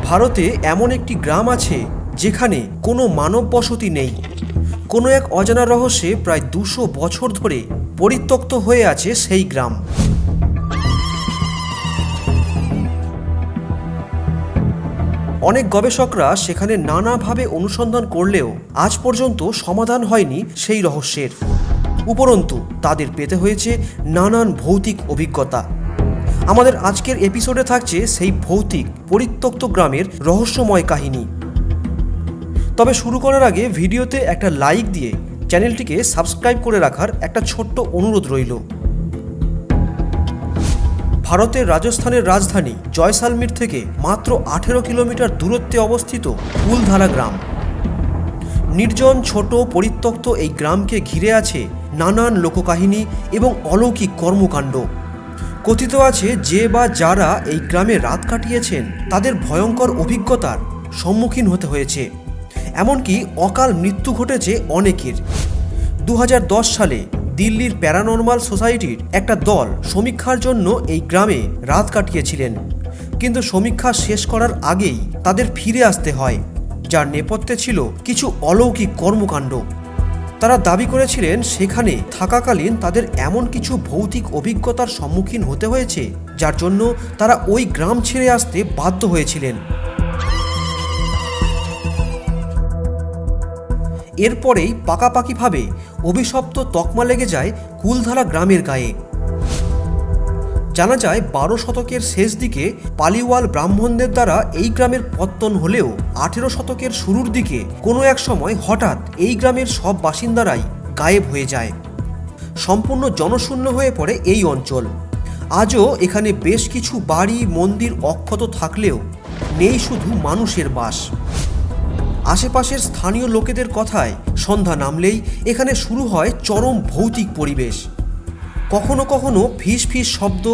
ভারতে এমন একটি গ্রাম আছে যেখানে কোনো মানব বসতি নেই। কোনো এক অজানা রহস্যে প্রায় 200 বছর ধরে পরিত্যক্ত হয়ে আছে সেই গ্রাম। অনেক গবেষকরা সেখানে নানাভাবে অনুসন্ধান করলেও আজ পর্যন্ত সমাধান হয়নি সেই রহস্যের। উপরন্তু তাদের পেতে হয়েছে নানান ভৌতিক অভিজ্ঞতা। আমাদের আজকের এপিসোডে থাকছে সেই ভৌতিক পরিত্যক্ত গ্রামের রহস্যময় কাহিনী। তবে শুরু করার আগে ভিডিওতে একটা লাইক দিয়ে চ্যানেলটিকে সাবস্ক্রাইব করে রাখার একটা ছোট্ট অনুরোধ রইল। ভারতের রাজস্থানের রাজধানী জয়সালমীর থেকে মাত্র 18 কিলোমিটার দূরত্বে অবস্থিত কুলধারা গ্রাম। নির্জন ছোট পরিত্যক্ত এই গ্রামকে ঘিরে আছে নানান লোককাহিনী এবং অলৌকিক কর্মকাণ্ড। কথিত আছে যে বা যারা এই গ্রামে রাত কাটিয়েছেন তাদের ভয়ঙ্কর অভিজ্ঞতার সম্মুখীন হতে হয়েছে। এমনকি অকাল মৃত্যু ঘটেছে অনেকের। 2010 সালে দিল্লির প্যারানর্মাল সোসাইটির একটা দল সমীক্ষার জন্য এই গ্রামে রাত কাটিয়েছিলেন, কিন্তু সমীক্ষা শেষ করার আগেই তাদের ফিরে আসতে হয়, যার নেপথ্যে ছিল কিছু অলৌকিক কর্মকাণ্ড। তারা দাবি করেছিলেন সেখানে থাকাকালীন তাদের এমন কিছু ভৌতিক অভিজ্ঞতার সম্মুখীন হতে হয়েছে যার জন্য তারা ওই গ্রাম ছেড়ে আসতে বাধ্য হয়েছিলেন। এরপরেই পাকাপাকিভাবে অভিশপ্ত তকমা লেগে যায় কুলধারা গ্রামের গায়ে। জানা যায় 12 শতকের শেষ দিকে পালিওয়াল ব্রাহ্মণদের দ্বারা এই গ্রামের পত্তন হলেও 18 শতকের শুরুর দিকে কোনো এক সময় হঠাৎ এই গ্রামের সব বাসিন্দারাই গায়েব হয়ে যায়। সম্পূর্ণ জনশূন্য হয়ে পড়ে এই অঞ্চল। আজও এখানে বেশ কিছু বাড়ি মন্দির অক্ষত থাকলেও নেই শুধু মানুষের বাস। আশেপাশের স্থানীয় লোকেদের কথায় সন্ধ্যা নামলেই এখানে শুরু হয় চরম ভৌতিক পরিবেশ। কখনো কখনো ফিস ফিস শব্দ,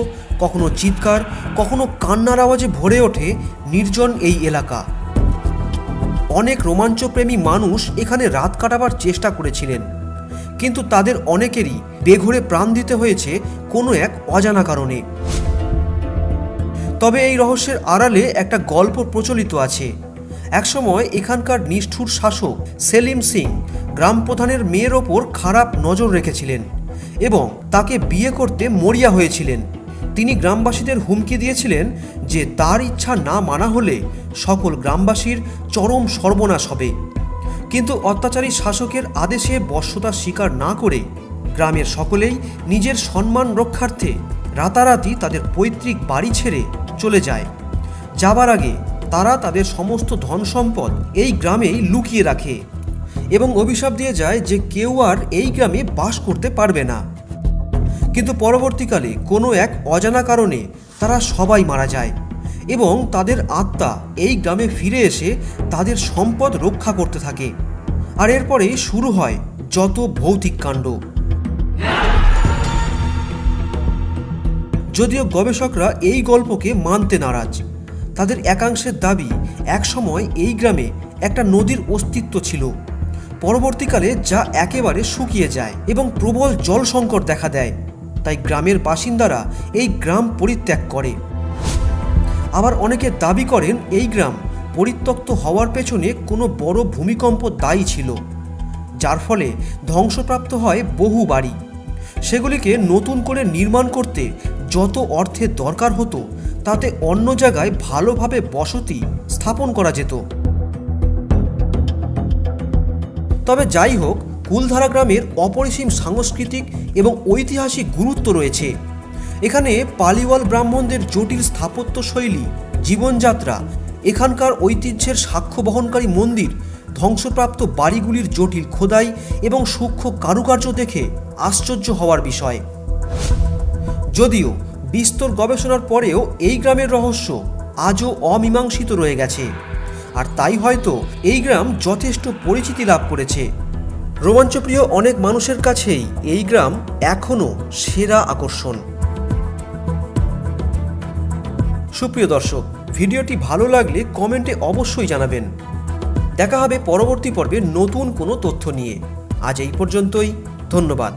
কখনো চিৎকার, কখনো কান্নার আওয়াজে ভরে ওঠে নির্জন এই এলাকা। অনেক রোমাঞ্চপ্রেমী মানুষ এখানে রাত কাটাবার চেষ্টা করেছিলেন, কিন্তু তাদের অনেকেরই বেঘোরে প্রাণ দিতে হয়েছে কোনো এক অজানা কারণে। তবে এই রহস্যের আড়ালে একটা গল্প প্রচলিত আছে। একসময় এখানকার নিষ্ঠুর শাসক সেলিম সিং গ্রাম প্রধানের মেয়ের ওপর খারাপ নজর রেখেছিলেন এবং তাকে বিয়ে করতে মরিয়া হয়েছিলেন। তিনি গ্রামবাসীদের হুমকি দিয়েছিলেন যে তার ইচ্ছা না মানা হলে সকল গ্রামবাসীর চরম সর্বনাশ হবে। কিন্তু অত্যাচারী শাসকের আদেশে বশ্যতা স্বীকার না করে গ্রামের সকলেই নিজের সম্মান রক্ষার্থে রাতারাতি তাদের পৈতৃক বাড়ি ছেড়ে চলে যায়। যাবার আগে তারা তাদের সমস্ত ধন সম্পদ এই গ্রামেই লুকিয়ে রাখে এবং অভিশাপ দিয়ে যায় যে কেউ আর এই গ্রামে বাস করতে পারবে না। কিন্তু পরবর্তীকালে কোনো এক অজানা কারণে তারা সবাই মারা যায় এবং তাদের আত্মা এই গ্রামে ফিরে এসে তাদের সম্পদ রক্ষা করতে থাকে। আর এরপরেই শুরু হয় যত ভৌতিক কাণ্ড। যদিও গবেষকরা এই গল্পকে মানতে নারাজ। তাদের একাংশের দাবি একসময় এই গ্রামে একটা নদীর অস্তিত্ব ছিল, পরবর্তীকালে যা একেবারে শুকিয়ে যায় এবং প্রবল জল সংকট দেখা দেয়। তাই গ্রামের বাসিন্দারা এই গ্রাম পরিত্যাগ করে। আবার অনেকে দাবি করেন এই গ্রাম পরিত্যক্ত হওয়ার পেছনে কোনো বড় ভূমিকম্প দায়ী ছিল, যার ফলে ধ্বংসপ্রাপ্ত হয় বহু বাড়ি। সেগুলিকে নতুন করে নির্মাণ করতে যত অর্থের দরকার হতো তাতে অন্য জায়গায় ভালোভাবে বসতি স্থাপন করা যেত। তবে যাই হোক, কুলধারা গ্রামের অপরিসীম সাংস্কৃতিক এবং ঐতিহাসিক গুরুত্ব রয়েছে। এখানে পালিওয়াল ব্রাহ্মণদের জটিল স্থাপত্যশৈলী, জীবনযাত্রা, এখানকার ঐতিহ্যের সাক্ষ্য বহনকারী মন্দির, ধ্বংসপ্রাপ্ত বাড়িগুলির জটিল খোদাই এবং সূক্ষ্ম কারুকার্য দেখে আশ্চর্য হওয়ার বিষয়। যদিও বিস্তর গবেষণার পরেও এই গ্রামের রহস্য আজও অমীমাংসিত রয়ে গেছে, আর তাই হয়তো এই গ্রাম যথেষ্ট পরিচিতি লাভ করেছে। রোমাঞ্চপ্রিয় অনেক মানুষের কাছেই এই গ্রাম এখনও সেরা আকর্ষণ। সুপ্রিয় দর্শক, ভিডিওটি ভালো লাগলে কমেন্টে অবশ্যই জানাবেন। দেখা হবে পরবর্তী পর্বে নতুন কোনো তথ্য নিয়ে। আজ এই পর্যন্তই, ধন্যবাদ।